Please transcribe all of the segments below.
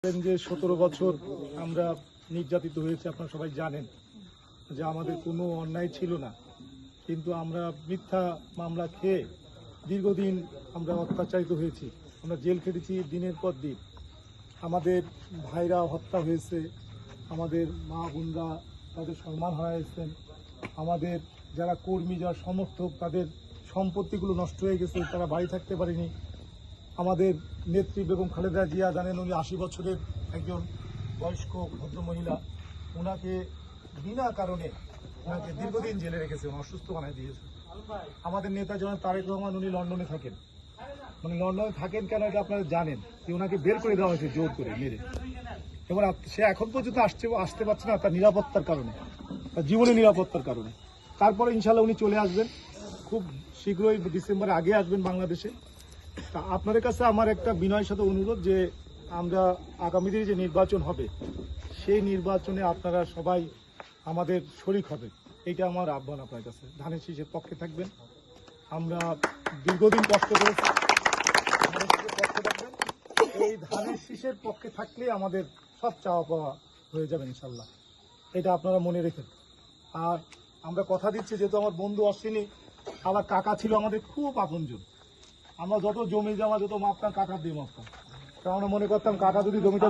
যে 17 বছর আমরা নির্যাতিত হয়েছে, আপনারা সবাই জানেন যে আমাদের কোনো অন্যায় ছিল না, কিন্তু আমরা মিথ্যা মামলা খেয়ে দীর্ঘদিন আমরা অত্যাচারিত হয়েছি। আমরা জেল খেটেছি দিনের পর দিন। আমাদের ভাইরা হত্যা হয়েছে, আমাদের মা বোনরা তাদের সম্মান হারিয়েছেন, আমাদের যারা কর্মী, যারা সমর্থক, তাদের সম্পত্তিগুলো নষ্ট হয়ে গেছে, তারা বাড়ি থাকতে পারেনি। আমাদের নেত্রী বেগম খালেদা জিয়া, জানেন উনি 80 বছরের একজন বয়স্ক ভদ্রমহিলা, ওনাকে বিনা কারণে ওনাকে দীর্ঘদিন জেলে রেখেছে, অসুস্থ বানায় দিয়েছে। আমাদের নেতা জনাব তারেক রহমান, উনি লন্ডনে থাকেন। মানে লন্ডনে থাকেন কেন এটা আপনারা জানেন, যে ওনাকে বের করে দেওয়া হয়েছে জোর করে মেরে, এবং সে এখন পর্যন্ত আসতে পারছে না তার নিরাপত্তার কারণে, তার জীবনের নিরাপত্তার কারণে। তারপরে ইনশাল্লাহ উনি চলে আসবেন, খুব শীঘ্রই ডিসেম্বরের আগে আসবেন বাংলাদেশে। তা আপনাদের কাছে আমার একটা বিনয়ের সাথে অনুরোধ, যে আমরা আগামী দিনে যে নির্বাচন হবে, সেই নির্বাচনে আপনারা সবাই আমাদের শরিক হবে, এইটা আমার আহ্বান আপনার কাছে। ধানের শীষের পক্ষে থাকবেন, আমরা দীর্ঘদিন কষ্ট করেছি, ধানের শীষের পক্ষে থাকবেন। এই ধানের শীষের পক্ষে থাকলে আমাদের সব চাওয়া পাওয়া হয়ে যাবে ইনশাল্লাহ, এটা আপনারা মনে রেখেন। আর আমরা কথা দিচ্ছি, যেহেতু আমার বন্ধু অশ্বিনী আবার কাকা ছিল আমাদের খুব আপনজন, আমরা যত জমি জমা যত মাপতাম কাকা দিয়ে মাপতাম। তো আমরা মনে করতাম কাকা যদি জমিটা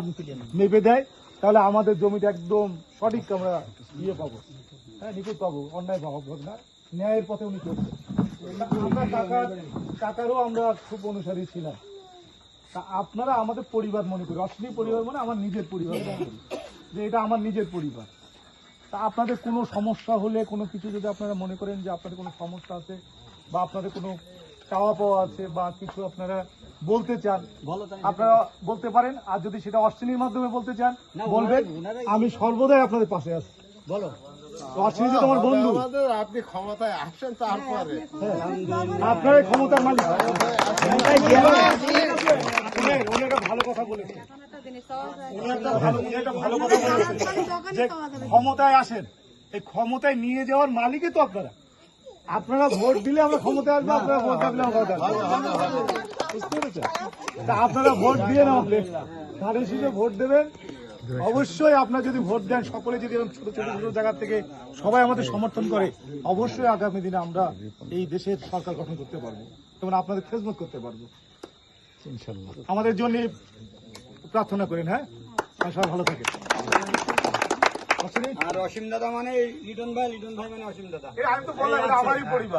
মেপে দেয়, তাহলে আমাদের জমিটা একদম সঠিক আমরা পাবো, হ্যাঁ, নিখুঁত পাবো, অন্যায় পাবো না, ন্যায়ের পথে উনি করছেন। আমরা কাকারও আমরা খুব অনুসারী ছিলাম। তা আপনারা আমাদের পরিবার মনে করি, অশ্বিনী পরিবার মানে আমার নিজের পরিবার মনে করি, যে এটা আমার নিজের পরিবার। তা আপনাদের কোনো সমস্যা হলে, কোনো কিছু যদি আপনারা মনে করেন যে আপনাদের কোনো সমস্যা আছে, বা আপনাদের কোনো চাওয়া পাওয়া আছে, বা কিছু আপনারা বলতে চান, আপনারা বলতে পারেন। আর যদি সেটা অশ্বিনীর মাধ্যমে বলতে চান বলবেন, আমি সর্বদাই আপনাদের পাশে আছি। বলো, অশ্বিনী যে তোমার বন্ধু, আপনি ক্ষমতায় আসেন, তারপরে আপনার ক্ষমতার মালিক। উনি একটা ভালো কথা বলেছেন, যে ক্ষমতায় আসেন, এই ক্ষমতায় নিয়ে যাওয়ার মালিকই তো আপনারা। আপনারা ভোট দিলে আমরা ক্ষমতায় আসবো, আপনারা ভোট দিলে আমরা ক্ষমতায় আসবো, বুঝতে পেরেছেন? তা আপনারা ভোট দিয়ে না হলে ধানের শীষে ভোট দেবেন অবশ্যই। আপনারা যদি ভোট দেন, সকলে যদি ছোট ছোট ছোট জায়গা থেকে সবাই আমাদের সমর্থন করে, অবশ্যই আগামী দিনে আমরা এই দেশের সরকার গঠন করতে পারবো এবং আপনাদের খেদমত করতে পারবো ইনশাল্লাহ। আমাদের জন্য প্রার্থনা করেন। হ্যাঁ, সবাই ভালো থাকে। আর অসীম দাদা মানে লিটন ভাই মানে অসীম দাদা। আমি তো বললাম এটা আমারই পরিবার।